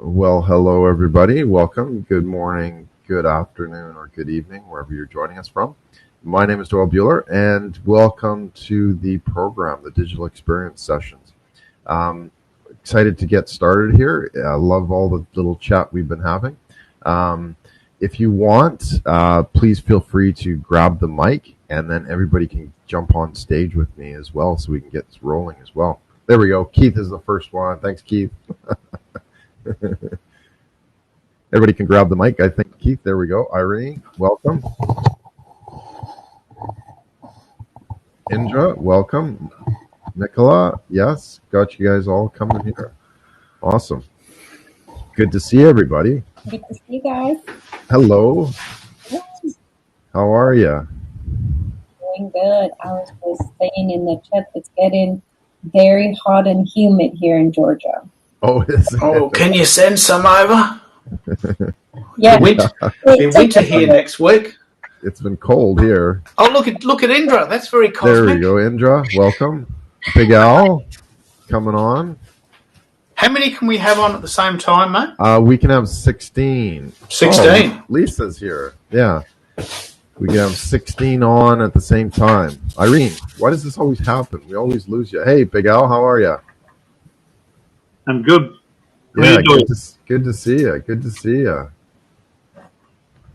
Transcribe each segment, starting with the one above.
Well, hello, everybody. Welcome. Good morning, good afternoon, or good evening, wherever you're joining us from. My name is Doyle Bueller, and welcome to the program, the Digital Experience Sessions. Excited to get started here. I love all the little chat we've been having. If you want, please feel free to grab the mic, and then everybody can jump on stage with me as well, so we can get this rolling as well. There we go. Keith is the first one. Thanks, Keith. Everybody can grab the mic. I think, Keith, there we go. Irene, welcome. Indra, welcome. Nicola, yes, got you guys all coming here. Awesome. Good to see everybody. Good to see you guys. Hello. How are you? Doing good. I was just saying in the chat, it's getting very hot and humid here in Georgia. Oh, is it? Oh, can you send some over? Yeah. Be winter here next week. It's been cold here. Oh, look at Indra. That's very cosmic. There we go, Indra. Welcome. Big Al, coming on. How many can we have on at the same time, mate? We can have 16. 16. Oh, Lisa's here. Yeah. We can have 16 on at the same time. Irene, why does this always happen? We always lose you. Hey, Big Al, how are you? I'm good. Yeah, good to see you. Good to see you.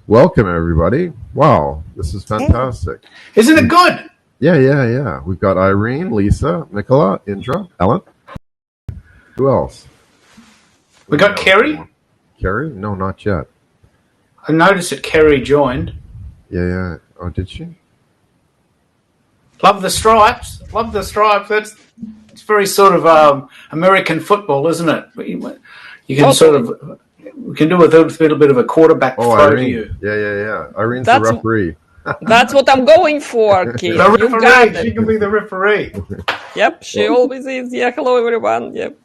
Welcome, everybody. Wow, this is fantastic. Isn't it good? Yeah. We've got Irene, Lisa, Nicola, Indra, Ellen. Who else? We got Kerry. Kerry? No, not yet. I noticed that Kerry joined. Yeah. Oh, did she? Love the stripes. It's very sort of American football, isn't it? You can we can do a little bit of a quarterback throw Irene. to you. Yeah. Irene's the referee. That's what I'm going for, Keith. The referee. She can be the referee. Yep, she always is. Yeah, hello, everyone. Yep.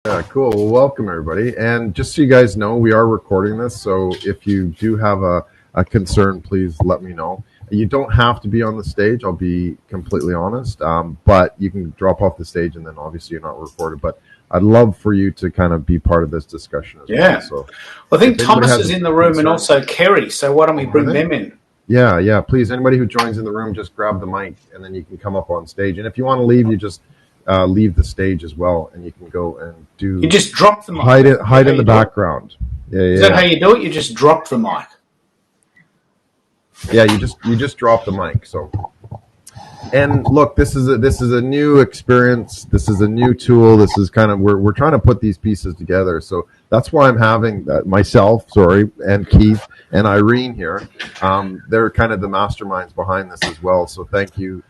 Yeah, cool. Well, welcome, everybody. And just so you guys know, we are recording this, so if you do have a concern, please let me know. You don't have to be on the stage, I'll be completely honest, but you can drop off the stage and then obviously you're not recorded. But I'd love for you to kind of be part of this discussion as well. So, I think Thomas is in the room and also Kerry, so why don't we bring them in? Yeah. Please, anybody who joins in the room, just grab the mic and then you can come up on stage. And if you want to leave, you just leave the stage as well and you can go and do... You just drop the mic. Hide in the background. Yeah. Is that how you do it? You just drop the mic. Yeah, you just drop the mic. So, and look, this is a new experience. This is a new tool. This is kind of we're trying to put these pieces together. So that's why I'm having myself, and Keith and Irene here. They're kind of the masterminds behind this as well. So thank you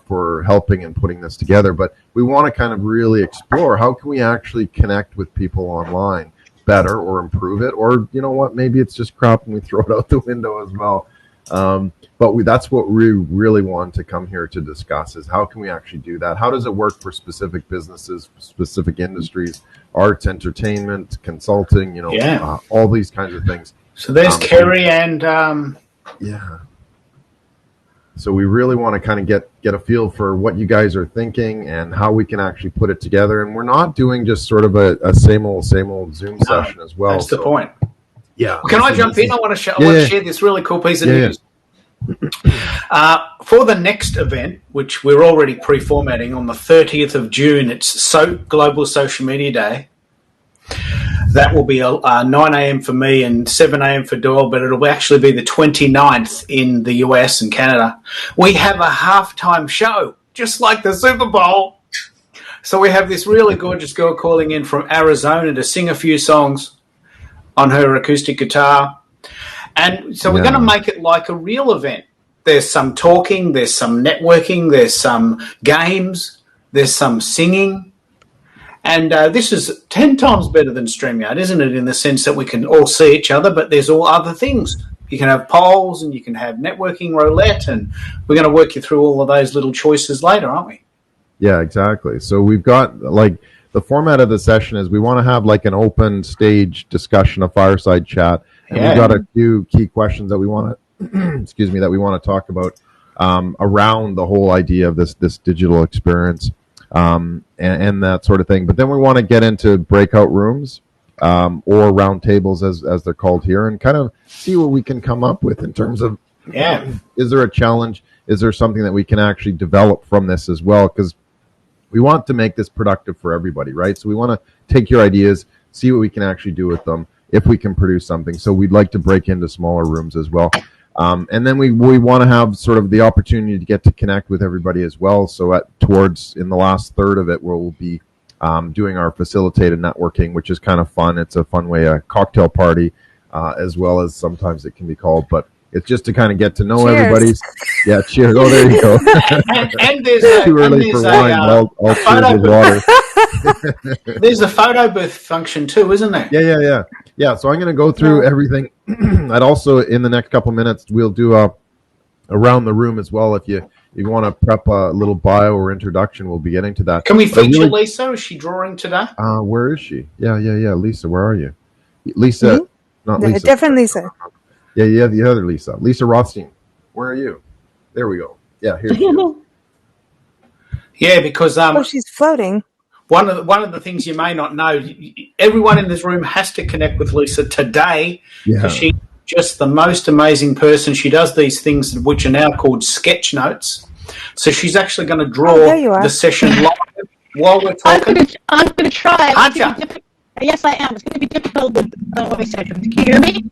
for helping and putting this together. But we want to kind of really explore how can we actually connect with people online better or improve it, or you know what, maybe it's just crap and we throw it out the window as well. But that's what we really want to come here to discuss is how can we actually do that? How does it work for specific businesses, specific industries, arts, entertainment, consulting, all these kinds of things. So there's Kerry and... Yeah. So we really want to kind of get a feel for what you guys are thinking and how we can actually put it together. And we're not doing just sort of a same old Zoom session as well. That's the point. Yeah. Well, can I jump in? I want to share this really cool piece of news. For the next event, which we're already pre-formatting on the 30th of June, it's Global Social Media Day. That will be 9 a.m. for me and 7 a.m. for Doyle, but it'll actually be the 29th in the US and Canada. We have a halftime show, just like the Super Bowl. So we have this really gorgeous girl calling in from Arizona to sing a few songs on her acoustic guitar. And so we're going to make it like a real event. There's some talking, there's some networking, there's some games, there's some singing. And this is 10 times better than StreamYard, isn't it, in the sense that we can all see each other, but there's all other things. You can have polls and you can have networking roulette, and we're going to work you through all of those little choices later, aren't we? Yeah, exactly. So we've got the format of the session is we want to have like an open stage discussion, a fireside chat, and we've got a few key questions that we want to, that we want to talk about around the whole idea of this digital experience and that sort of thing. But then we want to get into breakout rooms or round tables as they're called here, and kind of see what we can come up with in terms of, is there a challenge? Is there something that we can actually develop from this as well? Because we want to make this productive for everybody, right? So we want to take your ideas, see what we can actually do with them, if we can produce something. So we'd like to break into smaller rooms as well. And then we want to have sort of the opportunity to get to connect with everybody as well. So in the last third of it, we'll be doing our facilitated networking, which is kind of fun. It's a fun way, a cocktail party, as well as sometimes it can be called, but it's just to kind of get to know everybody. Yeah, cheers. Oh, there you go. and there's too early for wine. I'll cheers with water. There's a photo booth function too, isn't there? Yeah. So I'm going to go through everything. I'd also, in the next couple of minutes, we'll do a around the room as well. If you want to prep a little bio or introduction, we'll be getting to that. Can we feature Lisa? Is she drawing today? Where is she? Yeah. Lisa, where are you? Lisa, not Lisa. Different Lisa. Yeah, the other Lisa. Lisa Rothstein. Where are you? There we go. Yeah, here she is. Yeah, because she's floating. One of the things you may not know, everyone in this room has to connect with Lisa today because she's just the most amazing person. She does these things which are now called sketch notes. So she's actually going to draw the session live while we're talking. I'm going to try. Aren't you? Yes, I am. It's going to be difficult with the voice session. Can you hear me?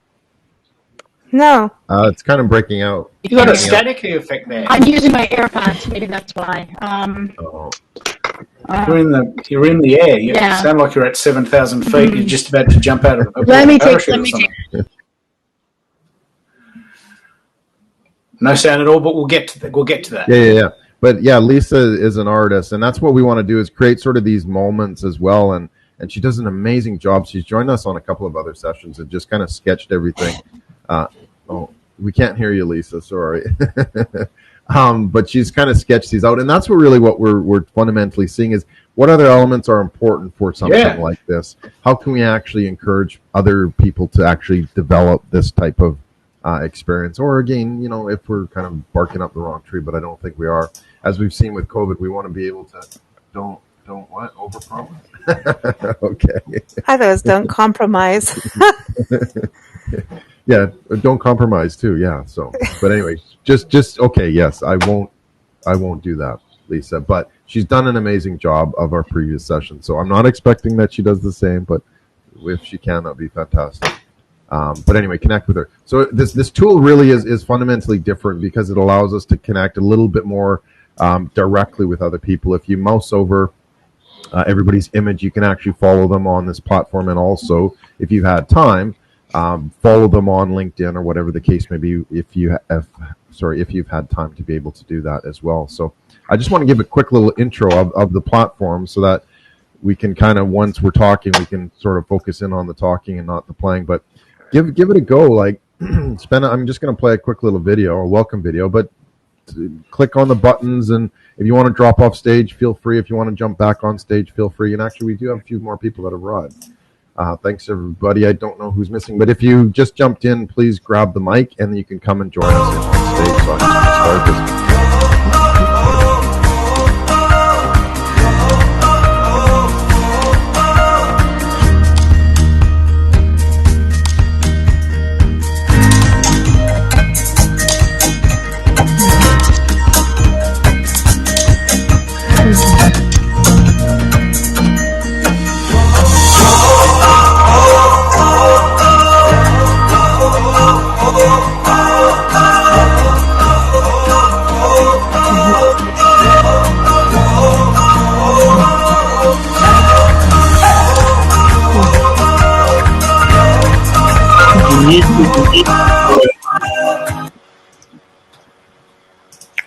No. It's kind of breaking out. You got a staticky effect there. I'm using my AirPods. Maybe that's why. You're in the air. You sound like you're at 7,000 feet. You're just about to jump out of a Let me parachute. take. No sound at all, but we'll get to that. Yeah. But yeah, Lisa is an artist, and that's what we want to do is create sort of these moments as well. And she does an amazing job. She's joined us on a couple of other sessions and just kind of sketched everything. We can't hear you, Lisa. Sorry. But she's kind of sketched these out, and that's what we're fundamentally seeing is what other elements are important for something like this. How can we actually encourage other people to actually develop this type of experience? Or again, if we're kind of barking up the wrong tree, but I don't think we are. As we've seen with COVID, we want to be able to don't what overpromise. Okay. Hi, those don't compromise. Yeah, don't compromise too. Yeah. So, but anyway, just okay. Yes, I won't do that, Lisa. But she's done an amazing job of our previous session. So I'm not expecting that she does the same. But if she can, that'd be fantastic. But anyway, connect with her. So this tool really is fundamentally different because it allows us to connect a little bit more directly with other people. If you mouse over everybody's image, you can actually follow them on this platform, and also, if you've had time, follow them on LinkedIn or whatever the case may be. If you've had time to be able to do that as well. So I just want to give a quick little intro of the platform so that we can kind of, once we're talking, we can sort of focus in on the talking and not the playing. But give it a go. Like I'm just going to play a quick little video, a welcome video, but click on the buttons, and if you want to drop off stage, feel free. If you want to jump back on stage, feel free. And actually, we do have a few more people that have arrived. Thanks, everybody. I don't know who's missing, but if you just jumped in, please grab the mic, and then you can come and join us on stage. So I can start this.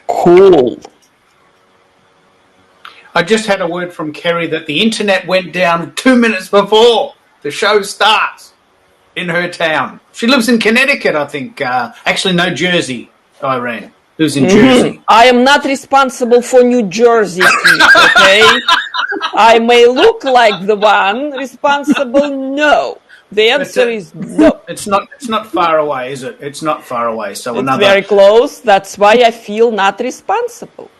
Cool. I just had a word from Kerry that the internet went down 2 minutes before the show starts in her town. She lives in Connecticut, I think. Actually, no, Jersey, Irene. Lives in Jersey. I am not responsible for New Jersey, Pete, okay? I may look like the one responsible. No. The answer is no. It's not far away, is it? It's not far away. So it's very close. That's why I feel not responsible.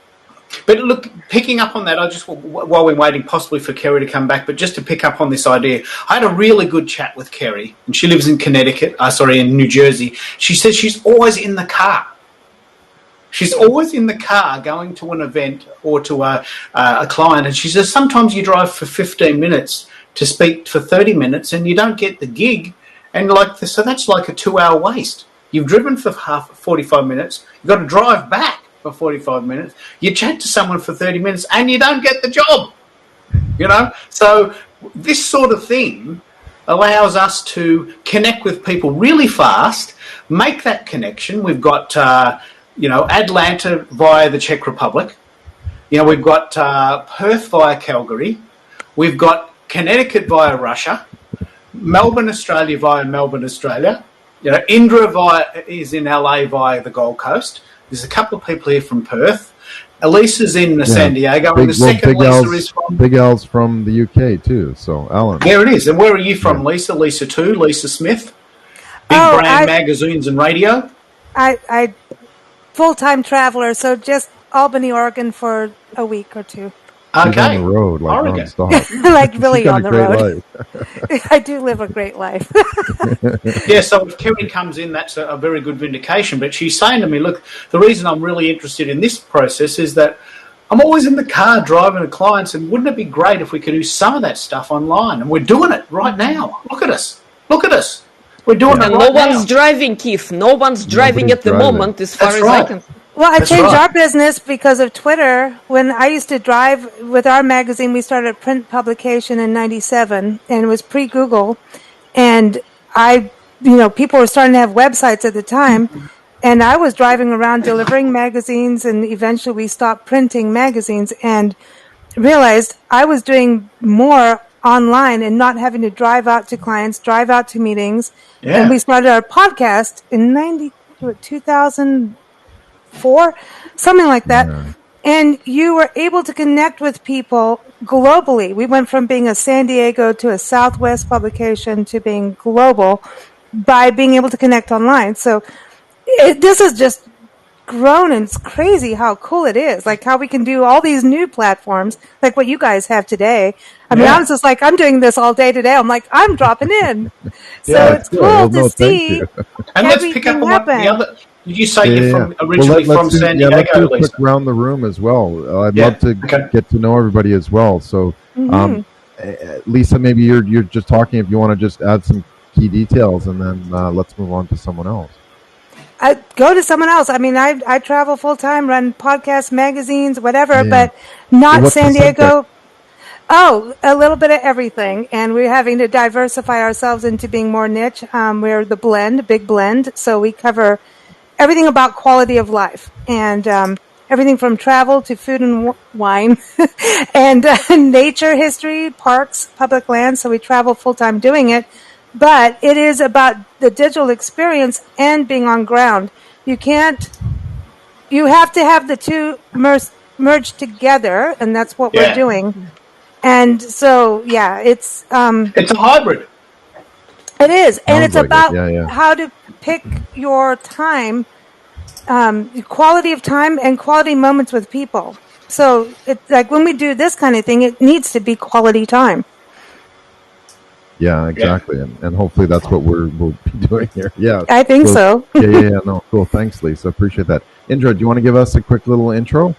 But look, picking up on that, I just, while we're waiting possibly for Kerry to come back, but just to pick up on this idea, I had a really good chat with Kerry, and she lives in in New Jersey. She says she's always in the car. She's always in the car going to an event or to a client, and she says sometimes you drive for 15 minutes to speak for 30 minutes and you don't get the gig, and so that's like a 2-hour waste. You've driven for 45 minutes, you've got to drive back for 45 minutes, you chat to someone for 30 minutes and you don't get the job. So this sort of thing allows us to connect with people really fast, make that connection. We've got Atlanta via the Czech Republic, we've got Perth via Calgary, we've got Connecticut via Russia, Melbourne, Australia via Melbourne, Australia, Indra is in LA via the Gold Coast. There's a couple of people here from Perth. Elisa's in San Diego, and the second Lisa is from... Big L's from the UK too, so Alan. There it is. And where are you from, Lisa? Lisa 2, Lisa Smith? Big brand magazines and radio? I full-time traveler, so just Albany, Oregon for a week or two. Okay. She's on the road, like nonstop. Like really on the road. Life. I do live a great life. Yeah, so if Kerry comes in, that's a very good vindication. But she's saying to me, look, the reason I'm really interested in this process is that I'm always in the car driving to clients, and wouldn't it be great if we could do some of that stuff online? And we're doing it right now. Look at us. We're doing it right now. No one's driving, Keith. No one's driving at the moment, as far as I can. Well, I changed our business because of Twitter. When I used to drive with our magazine, we started a print publication in 97, and it was pre-Google. And people were starting to have websites at the time. And I was driving around delivering magazines, and eventually we stopped printing magazines and realized I was doing more online and not having to drive out to clients, drive out to meetings. Yeah. And we started our podcast in 2004, something like that. Yeah. And you were able to connect with people globally. We went from being a San Diego to a Southwest publication to being global by being able to connect online. So this has just grown, and it's crazy how cool it is. Like how we can do all these new platforms, like what you guys have today. I mean, I was just like, I'm doing this all day today. I'm like, I'm dropping in. So it's cool to see. And let's pick up on the other. Did you say you're originally from San Diego? Let's do a quick round the room as well. I'd love to get to know everybody as well. So, Lisa, maybe you're just talking. If you want to just add some key details, and then let's move on to someone else. I go to someone else. I mean, I travel full time, run podcasts, magazines, whatever, but not San Diego. Oh, a little bit of everything. And we're having to diversify ourselves into being more niche. We're the blend, big blend. So we cover everything about quality of life, and everything from travel to food and wine and nature, history, parks, public lands. So we travel full time doing it. But it is about the digital experience and being on ground. You have to have the two merged together, and that's what we're doing. And so, it's a hybrid. It is, and it's about how to pick your time, quality of time, and quality moments with people. So, it's like when we do this kind of thing, it needs to be quality time. Yeah, exactly, and hopefully that's what we'll be doing here. Yeah, I think so. No, cool. Thanks, Lisa. Appreciate that. Indra, do you want to give us a quick little intro?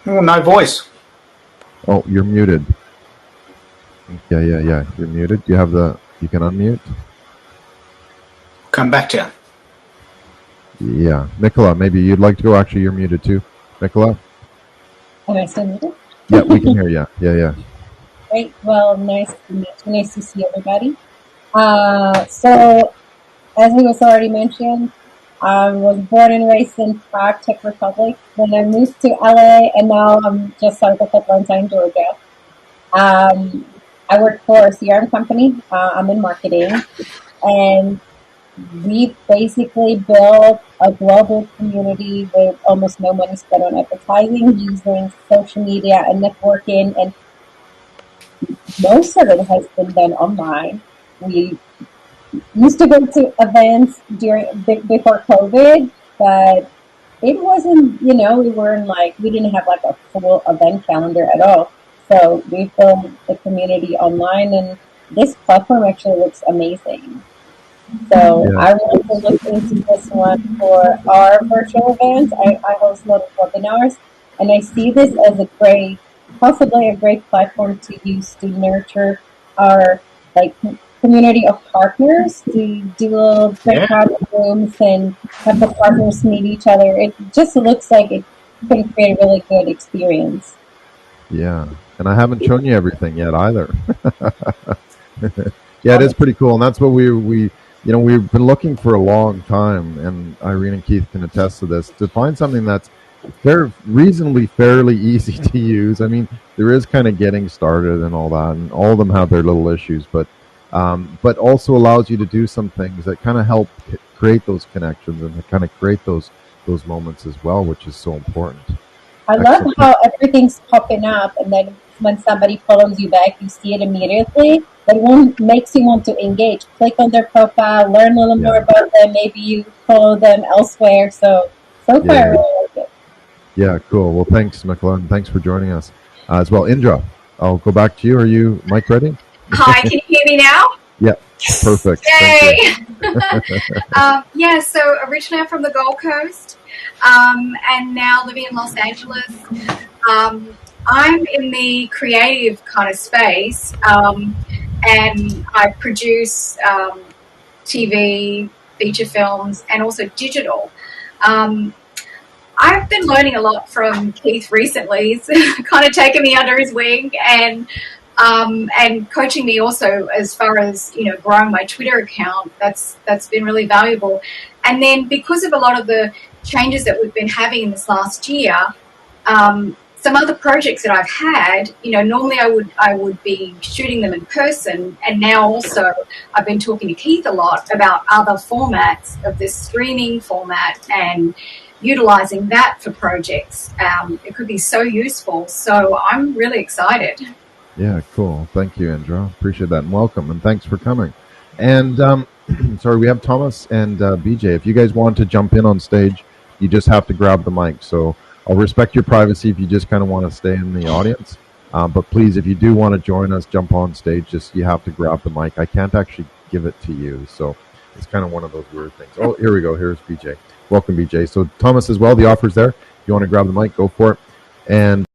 Oh, no voice. Oh, you're muted. Yeah. You're muted. You can unmute. Come back to you. Yeah, Nicola, maybe you'd like to go. Actually, you're muted too, Nicola. Am I still muted? Yeah, we can hear you. Yeah. Great. Well, nice to meet you. Nice to see everybody. So, as it was already mentioned, I was born and raised in Prague, Czech Republic. Then I moved to LA, and now I'm just south of Atlanta in Georgia. I work for a CRM company. I'm in marketing, and we basically built a global community with almost no money spent on advertising, using social media and networking, and most of it has been done online. We used to go to events before COVID, but it wasn't, we didn't have like a full event calendar at all. So we built the community online, and this platform actually looks amazing. So Yeah. I want to look into this one for our virtual events. I host a lot of webinars, and I see this as possibly a great platform to use to nurture our like community of partners to do little Yeah. breakout rooms and have the partners meet each other. It just looks like it can create a really good experience. Yeah. And I haven't shown you everything yet either. Yeah, it is pretty cool. And that's what we've been looking for a long time. And Irene and Keith can attest to this, to find something that's reasonably fairly easy to use. I mean, there is kind of getting started and all that, and all of them have their little issues, but also allows you to do some things that kind of help create those connections and kind of create those moments as well, which is so important. I love Excellent. how everything's popping up, and then when somebody follows you back, you see it immediately. That one makes you want to engage. Click on their profile, learn a little more about them. Maybe you follow them elsewhere. So far, I really like it. Yeah, cool. Well, thanks, Mikla, and thanks for joining us as well. Indra, I'll go back to you. Are you mic ready? Hi, can you hear me now? Yeah, perfect. Yay! Thank you. Yeah, so originally I'm from the Gold Coast and now living in Los Angeles. I'm in the creative kind of space and I produce TV, feature films, and also digital. I've been learning a lot from Keith recently. He's kind of taken me under his wing and coaching me also as far as growing my Twitter account. That's been really valuable. And then because of a lot of the changes that we've been having in this last year, some other projects that I've had, normally I would be shooting them in person, and now also I've been talking to Keith a lot about other formats of this streaming format and utilizing that for projects. It could be so useful. So I'm really excited. Yeah, cool. Thank you, Indra. Appreciate that, and welcome, and thanks for coming. And sorry, we have Thomas and BJ. If you guys want to jump in on stage, you just have to grab the mic. So I'll respect your privacy if you just kind of want to stay in the audience. But please, if you do want to join us, jump on stage. Just you have to grab the mic. I can't actually give it to you, so it's kind of one of those weird things. Oh, here we go. Here's BJ. Welcome, BJ. So Thomas as well. The offer's there. If you want to grab the mic, go for it. And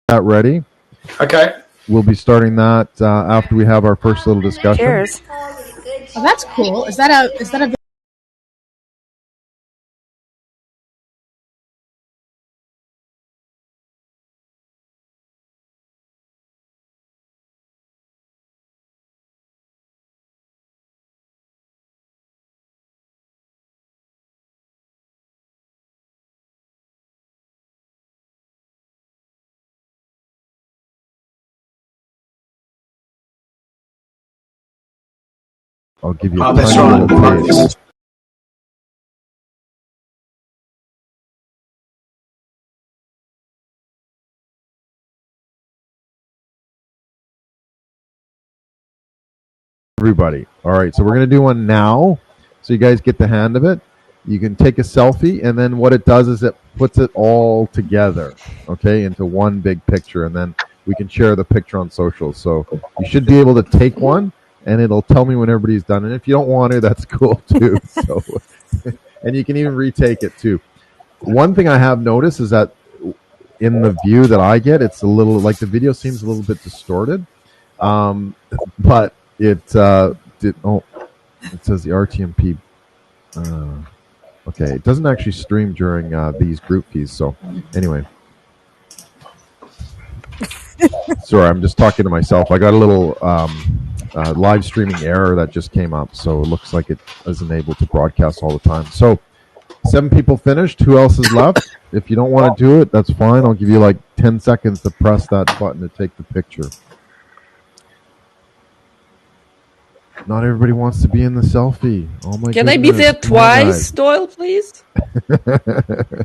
that ready. Okay. We'll be starting that after we have our first little discussion. Cheers. Oh, that's cool. Is that a I'll give you a Oh, that's tiny little right. taste. Everybody. All right, so we're going to do one now so you guys get the hand of it. You can take a selfie, and then what it does is it puts it all together, okay, into one big picture, and then we can share the picture on social. So you should be able to take one, and it'll tell me when everybody's done. And if you don't want to, that's cool too. So, and you can even retake it too. One thing I have noticed is that in the view that I get, it's a little like the video seems a little bit distorted, but it it says the RTMP. Okay, it doesn't actually stream during these group fees. So anyway, sorry, I'm just talking to myself. I got a little live streaming error that just came up, so it looks like it isn't able to broadcast all the time. So 7 people finished. Who else is left? If you don't want to do it, that's fine. I'll give you like 10 seconds to press that button to take the picture. Not everybody wants to be in the selfie. Oh my Can I be there goodness. Come on, twice, Doyle, please? guys.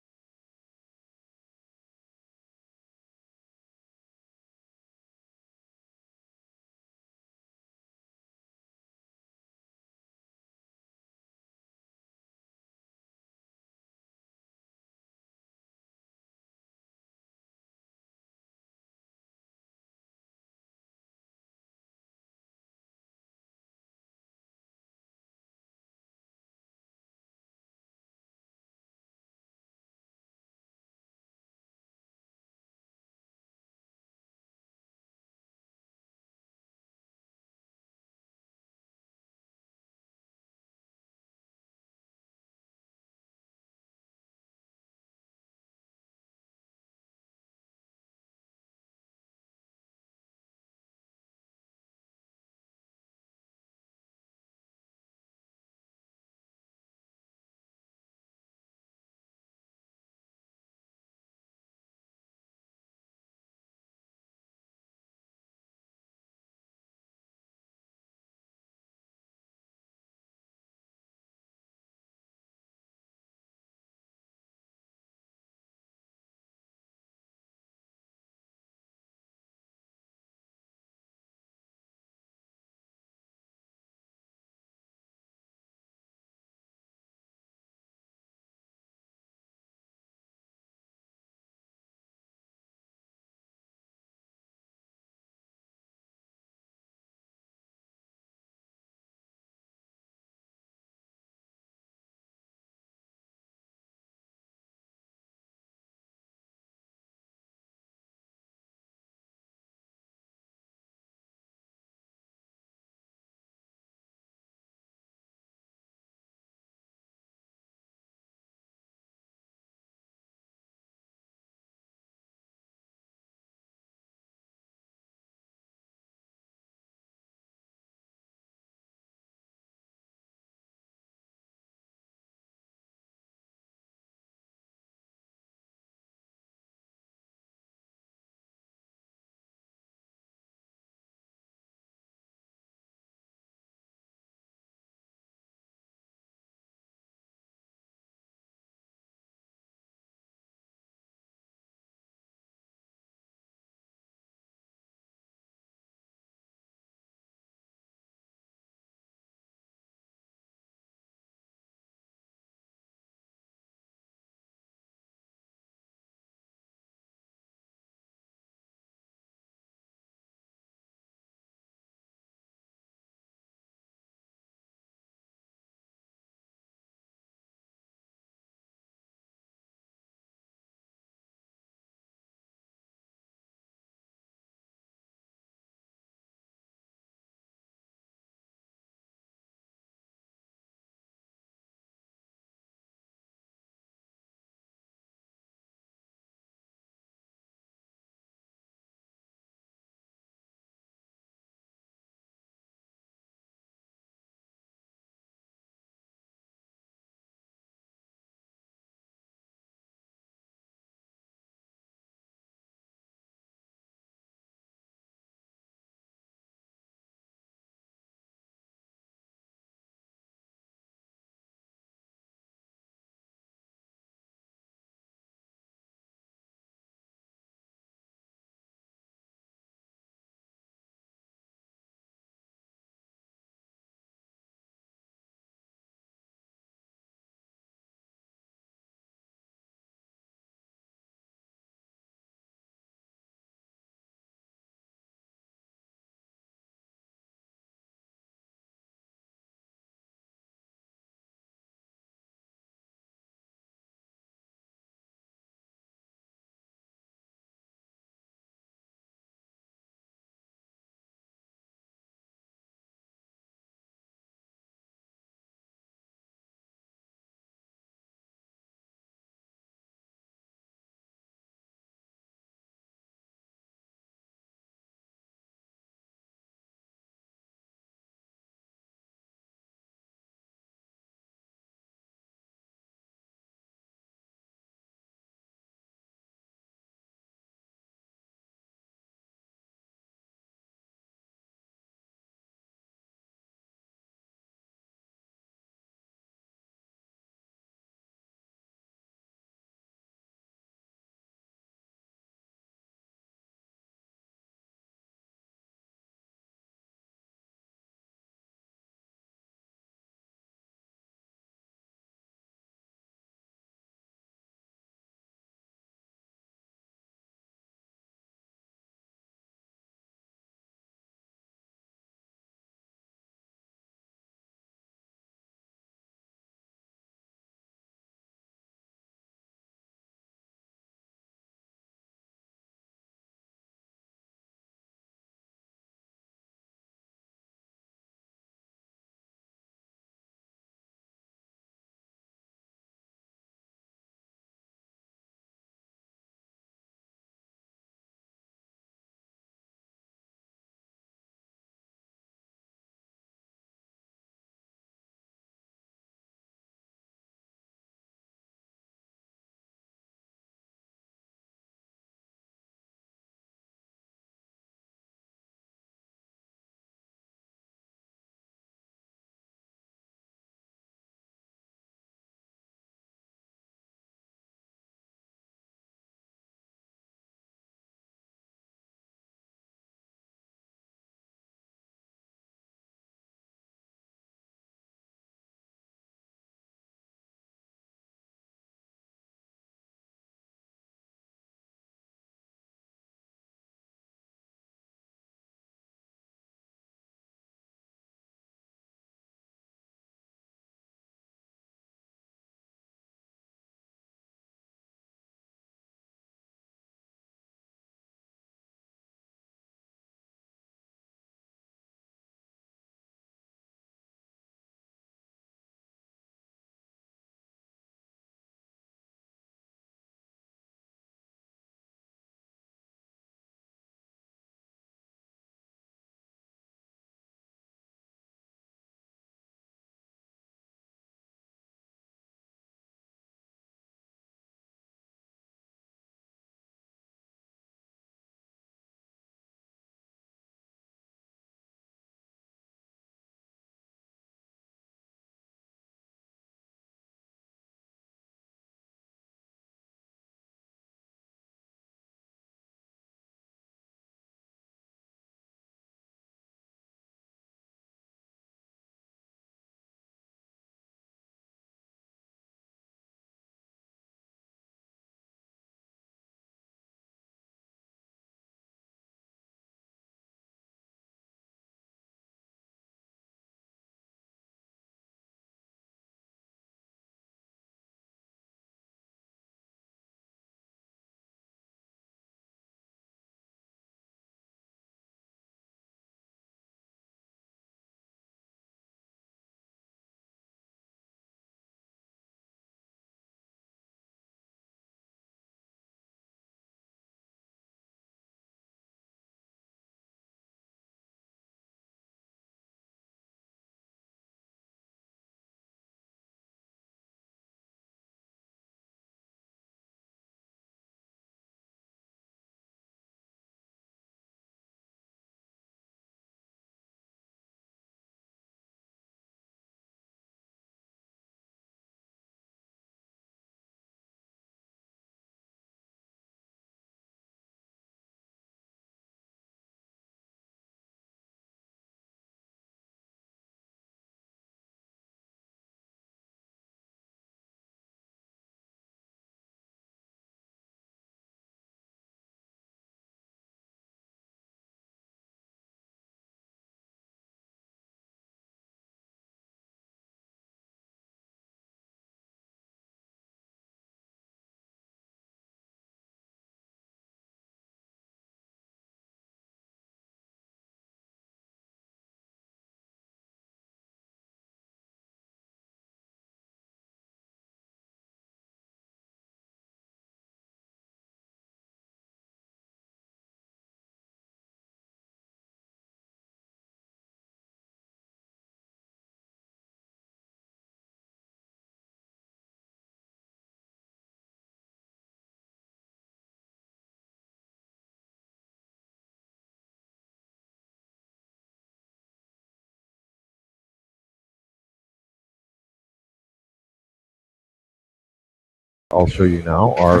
I'll show you now are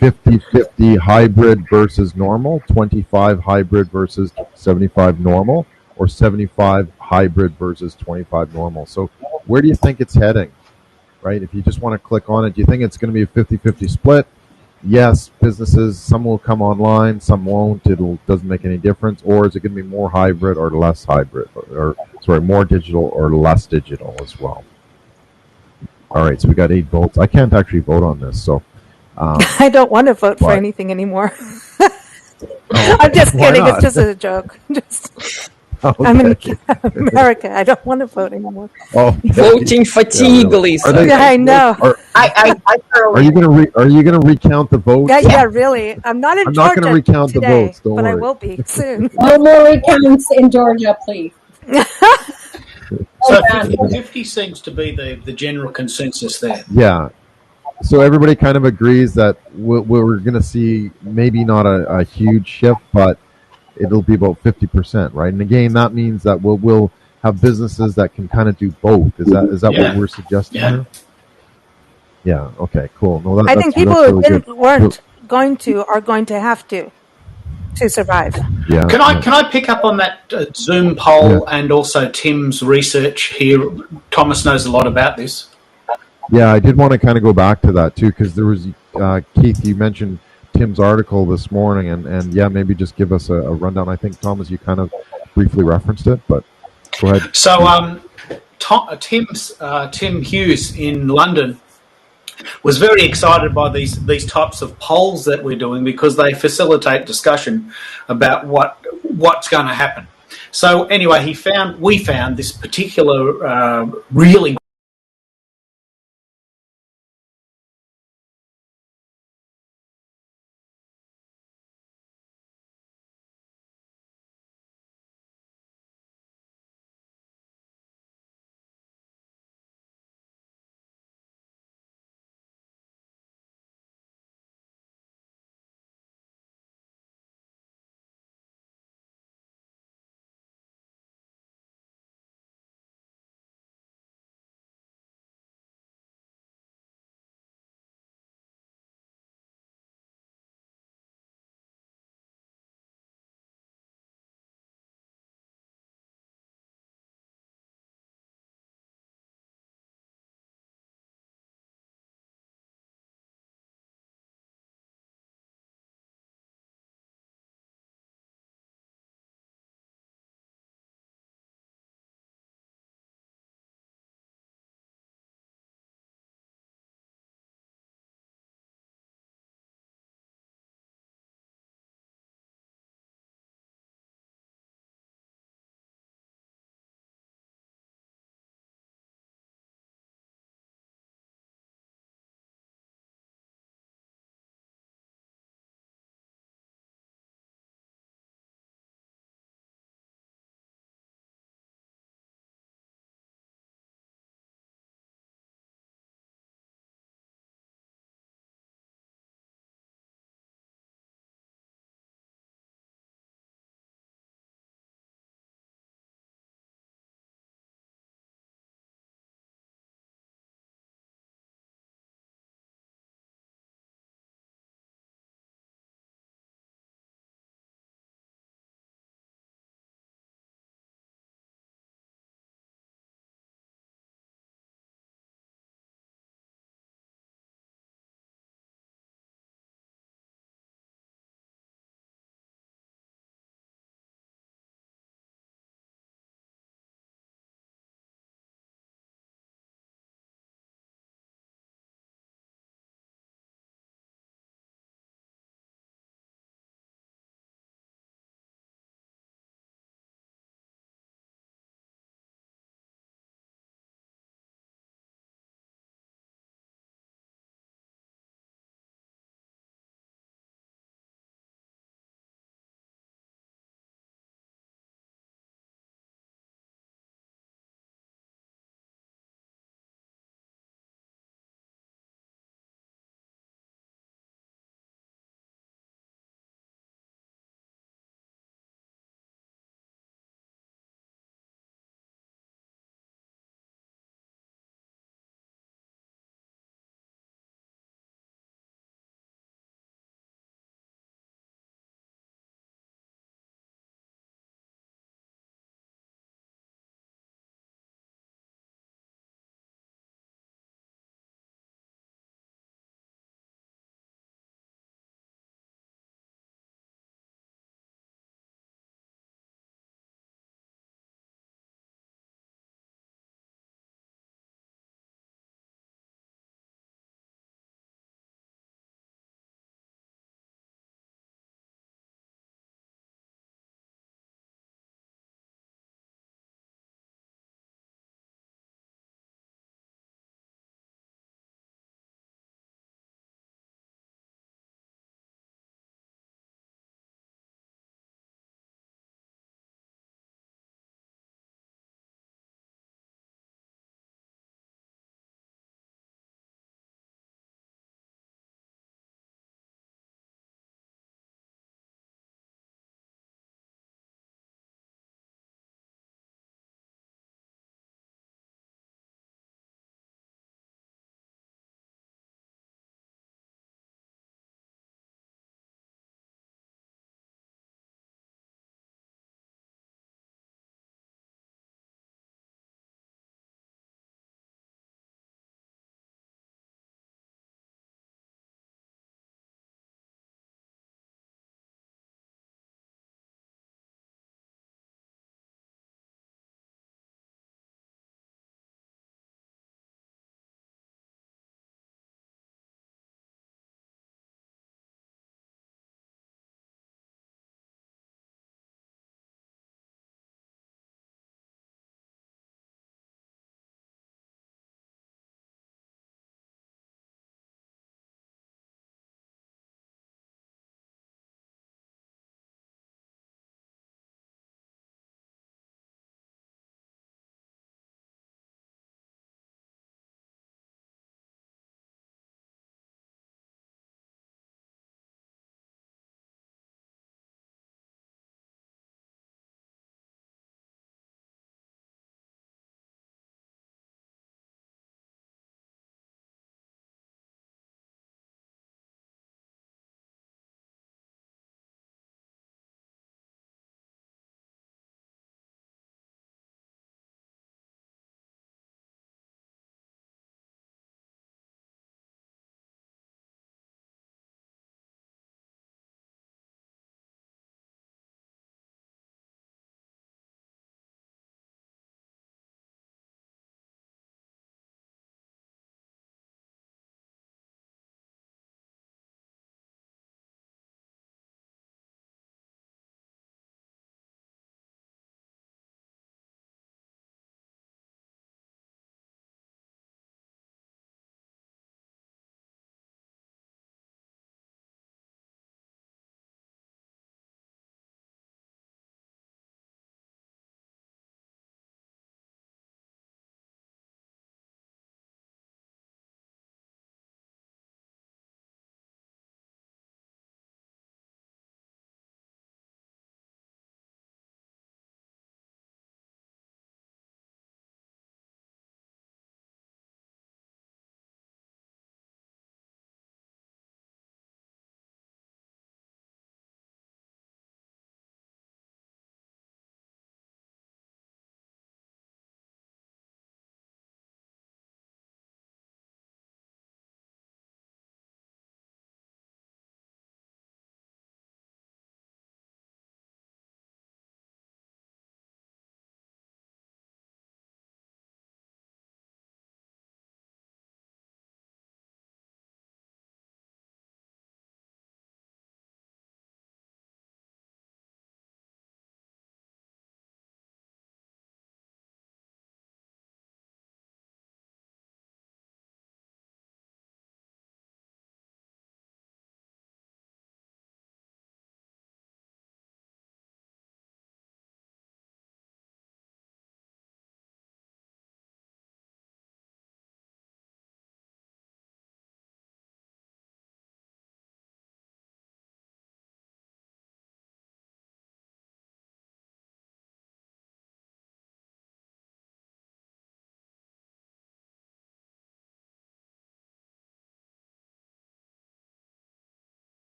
50-50 hybrid versus normal, 25 hybrid versus 75 normal, or 75 hybrid versus 25 normal. So where do you think it's heading, right? If you just want to click on it, do you think it's going to be a 50-50 split? Yes, businesses, some will come online, some won't. Doesn't make any difference. Or is it going to be more hybrid or less hybrid? Or sorry, more digital or less digital as well? All right, so we got 8 votes. I can't actually vote on this, so I don't want to vote for What? anything anymore. I'm just Why kidding. It's not? just a joke. Just, okay. I'm in America. I don't want to vote anymore. Oh, Voting fatigue, really. Lisa. Are they- Yeah, I know. I thoroughly. Are you gonna recount the votes? Yeah, really. I'm not in I'm not Georgia gonna recount the today, votes, don't but I worry. will be soon. No more recounts in Georgia, please. So done. 50 seems to be the general consensus there. Yeah. So everybody kind of agrees that we're going to see maybe not a huge shift, but it'll be about 50%, right? And again, that means that we'll have businesses that can kind of do both. Is that Yeah. what we're suggesting Yeah. here? Yeah. Okay. Cool. No, I think people that's who really weren't going to are going to have to survive. Yeah. Can I pick up on that Zoom poll and also Tim's research here? Thomas knows a lot about this. Yeah, I did want to kind of go back to that too, because there was Keith. You mentioned Tim's article this morning, and yeah, maybe just give us a rundown. I think Thomas, you kind of briefly referenced it, but go ahead. So Tim Hughes in London was very excited by these types of polls that we're doing because they facilitate discussion about what's going to happen. So anyway, we found this particular really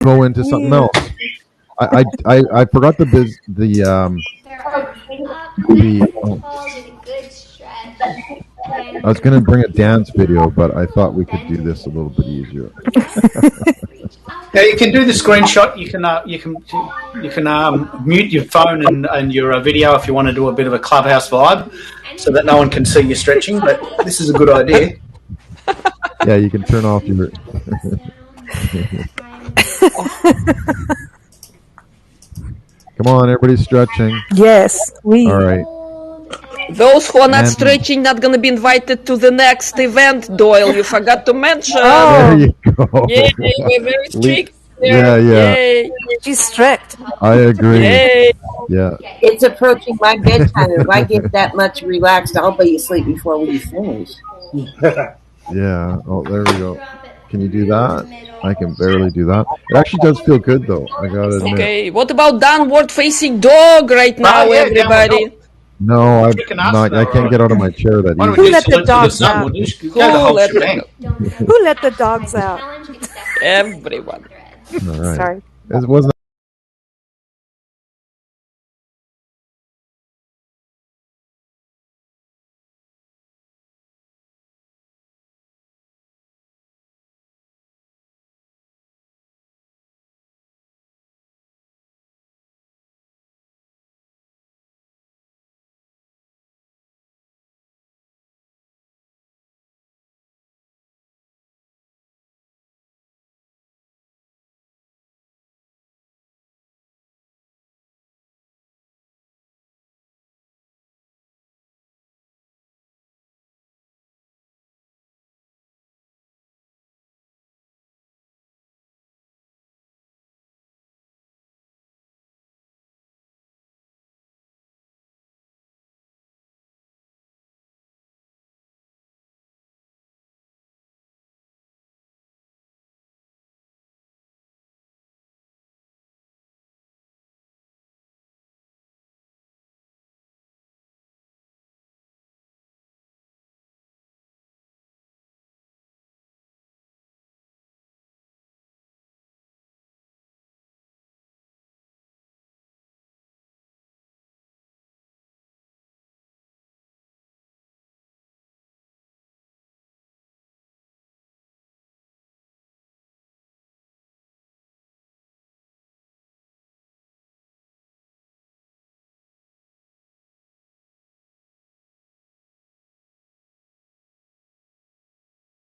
go into something else. I forgot the I was going to bring a dance video, but I thought we could do this a little bit easier. Yeah, you can do the screenshot. You can mute your phone and your video if you want to do a bit of a clubhouse vibe, so that no one can see you stretching. But this is a good idea. Yeah, you can turn off your. Come on, everybody's stretching. Yes, we. All right. Those who are not And- stretching not going to be invited to the next event, Doyle. You forgot to mention. There you go. Yay, we're very strict. Yeah, yeah. Yay. She's strict. I agree. Yay. Yeah. It's approaching my bedtime. If I get that much relaxed, I'll be asleep before we finish. Yeah. Oh, there we go. Can you do that? I can barely do that. It actually does feel good, though. I gotta admit. Okay, what about downward-facing dog right now, yeah, everybody? No, Freaking us, I can't get out of my chair that Why don't easily. we just let the salute dogs sun? out? We'll just go the whole let the shebang. Who let the dogs out? Everyone. All right. Sorry. It wasn't.